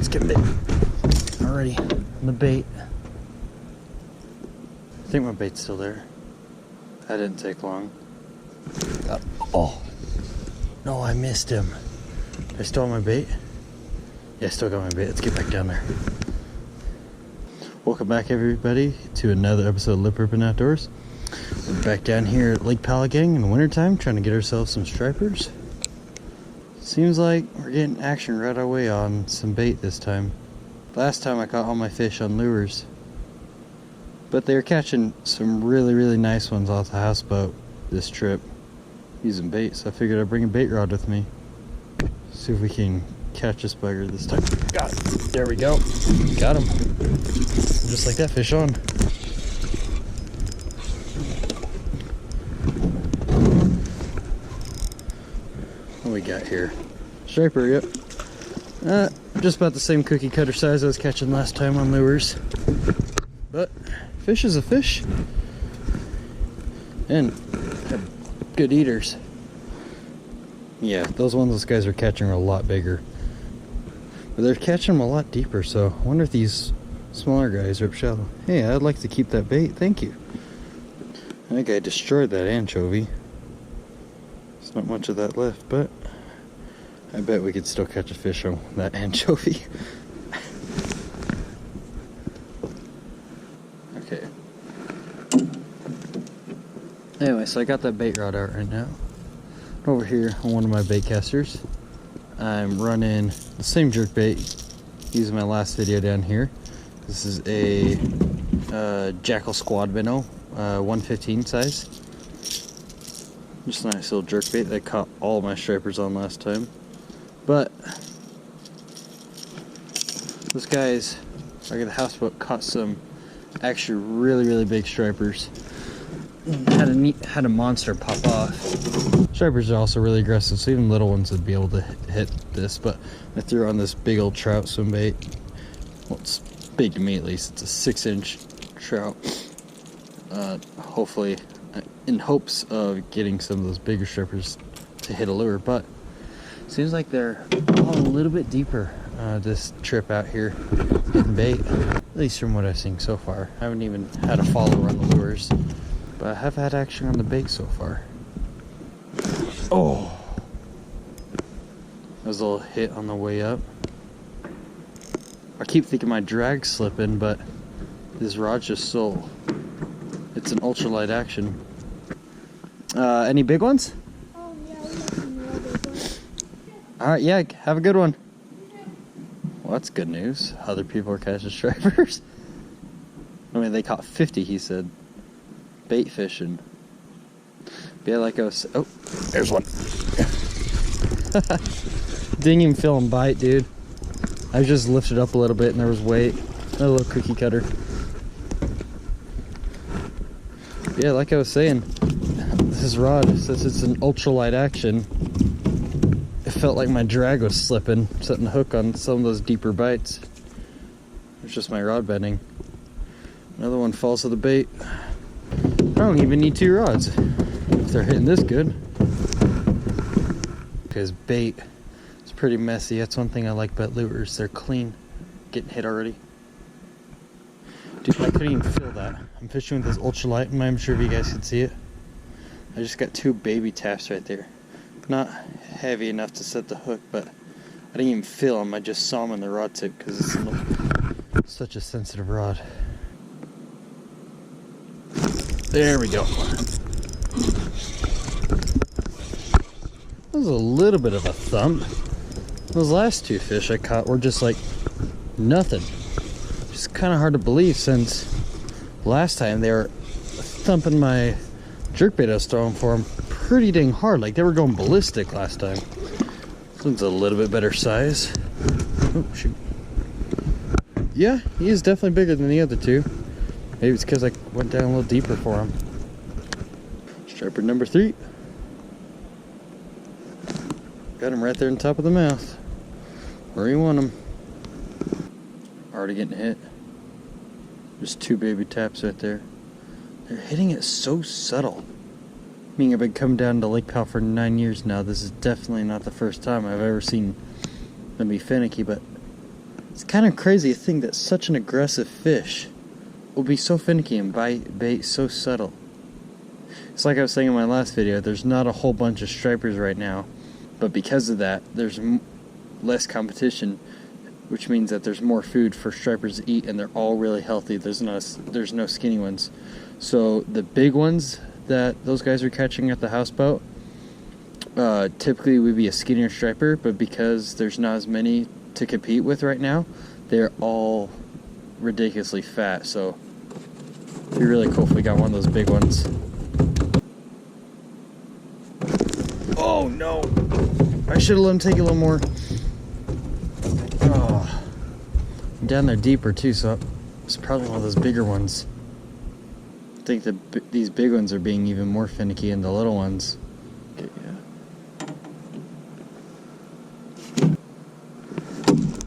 Let's get bit. Already on the bait. I think my bait's still there. That didn't take long. Oh. No, I missed him. Did I still have my bait? Yeah, I still got my bait. Let's get back down there. Welcome back, everybody, to another episode of Lip Rippin' Outdoors. We're back down here at Lake Powell in the wintertime, trying to get ourselves some stripers. Seems like we're getting action right away on some bait this time. Last time I caught all my fish on lures, but they were catching some really nice ones off the houseboat this trip using bait, so I figured I'd bring a bait rod with me. See if we can catch this bugger this time. Got it. There we go. Got him. Just like that, fish on. What we got here? Striper, yep. Just about the same cookie cutter size I was catching last time on lures. But fish is a fish. And good eaters. Yeah, those guys are catching are a lot bigger. But they're catching them a lot deeper, so I wonder if these smaller guys rip shallow. Hey, I'd like to keep that bait, thank you. I think I destroyed that anchovy. There's not much of that left, but I bet we could still catch a fish on that anchovy. Okay. Anyway, so I got that bait rod out right now. Over here on one of my bait casters, I'm running the same jerk bait using my last video down here. This is a Jackal Squad minnow, 115 size. Just a nice little jerk bait that I caught all my stripers on last time. But those guys, like at the houseboat, caught some actually really big stripers. Had a monster pop off. Stripers are also really aggressive, so even little ones would be able to hit this, but I threw on this big old trout swim bait. Well, it's big to me at least. It's a 6-inch trout. Hopefully, in hopes of getting some of those bigger strippers to hit a lure, but seems like they're all a little bit deeper this trip out here hitting bait, at least from what I've seen so far. I haven't even had a follower on the lures, but I have had action on the bait so far. Oh! That was a little hit on the way up. I keep thinking my drag's slipping, but this rod's just so... It's an ultralight action. Any big ones? Oh, yeah, we got some real big ones. Alright, yeah, have a good one. Well, that's good news. Other people are catching stripers. I mean, they caught 50, he said. Bait fishing. But yeah, like I was... Oh, there's one. Didn't even feel him bite, dude. I just lifted up a little bit and there was weight. A little cookie cutter. Yeah, like I was saying, this rod, since it's an ultralight action, it felt like my drag was slipping, setting the hook on some of those deeper bites. It's just my rod bending. Another one falls to the bait. I don't even need 2 rods if they're hitting this good. Because bait is pretty messy. That's one thing I like about lures. They're clean. Getting hit already. Dude, I couldn't even feel that. I'm fishing with this ultralight, and I'm sure if you guys can see it. I just got 2 baby taps right there. Not heavy enough to set the hook, but I didn't even feel them. I just saw them in the rod tip because it's such a sensitive rod. There we go. That was a little bit of a thump. Those last 2 fish I caught were just like nothing. It's kind of hard to believe since last time they were thumping my jerkbait I was throwing for them pretty dang hard. Like they were going ballistic last time. This one's a little bit better size. Oh, shoot. Yeah, he is definitely bigger than the other 2. Maybe it's because I went down a little deeper for him. Striper number 3. Got him right there on top of the mouth. Where you want him. Already getting hit. Just 2 baby taps right there. They're hitting it so subtle. I mean, I've been coming down to Lake Powell for 9 years now. This is definitely not the first time I've ever seen them be finicky, but It's kind of crazy to think that such an aggressive fish will be so finicky and bait so subtle. It's like I was saying in my last video, there's not a whole bunch of stripers right now, but because of that, there's less competition, which means that there's more food for stripers to eat, and they're all really healthy. There's no skinny ones. So the big ones that those guys are catching at the houseboat typically would be a skinnier striper, but because there's not as many to compete with right now, they're all ridiculously fat. So it'd be really cool if we got one of those big ones. Oh no, I should have let him take a little more. Oh, I'm down there deeper too, so it's probably one of those bigger ones. I think these big ones are being even more finicky than the little ones. Okay, yeah.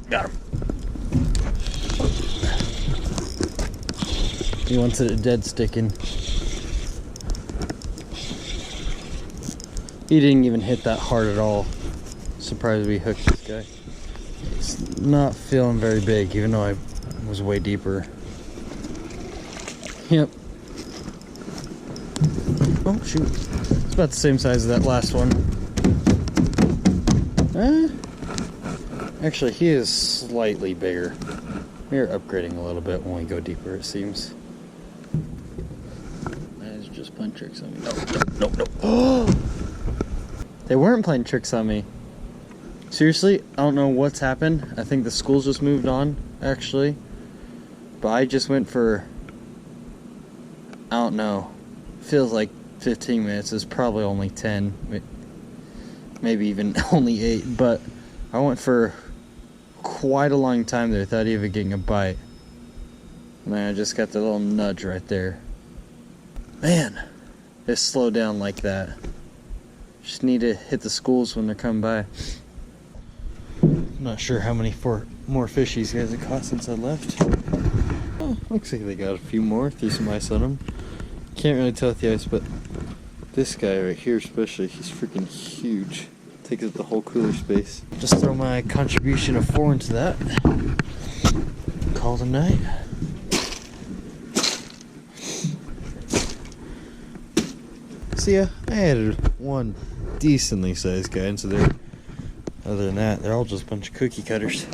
Got him. He wants it dead sticking. He didn't even hit that hard at all. Surprised we hooked this guy. It's not feeling very big, even though I was way deeper. Yep. Oh shoot. It's about the same size as that last one. Actually, he is slightly bigger. We're upgrading a little bit when we go deeper, it seems. That's just playing tricks on me. No. Oh! They weren't playing tricks on me. Seriously, I don't know what's happened. I think the school's just moved on, actually. But I just went for, I don't know, feels like 15 minutes. It's probably only 10, maybe even only 8. But I went for quite a long time there without even getting a bite. Man, I just got the little nudge right there. Man, it slowed down like that. Just need to hit the schools when they're coming by. I'm not sure how many more fish these guys have caught since I left. Oh, looks like they got a few more. Threw some ice on them. Can't really tell with the ice, but this guy right here especially, he's freaking huge. Takes up the whole cooler space. Just throw my contribution of 4 into that. Call it a night. So yeah, I added one decently sized guy into there. Other than that, they're all just a bunch of cookie cutters.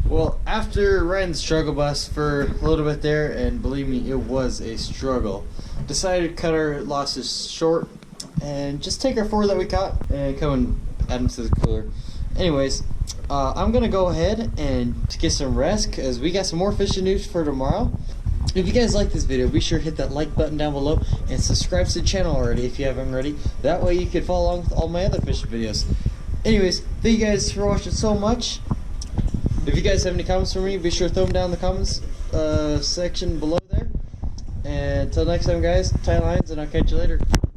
Well, after riding the struggle bus for a little bit there, and believe me, it was a struggle, decided to cut our losses short and just take our 4 that we caught and come and add them to the cooler. Anyways, I'm gonna go ahead and get some rest because we got some more fishing news for tomorrow. If you guys like this video, be sure to hit that like button down below and subscribe to the channel already if you haven't already. That way you can follow along with all my other fishing videos. Anyways, thank you guys for watching so much. If you guys have any comments for me, be sure to throw them down in the comments section below there. And until next time, guys, tie lines and I'll catch you later.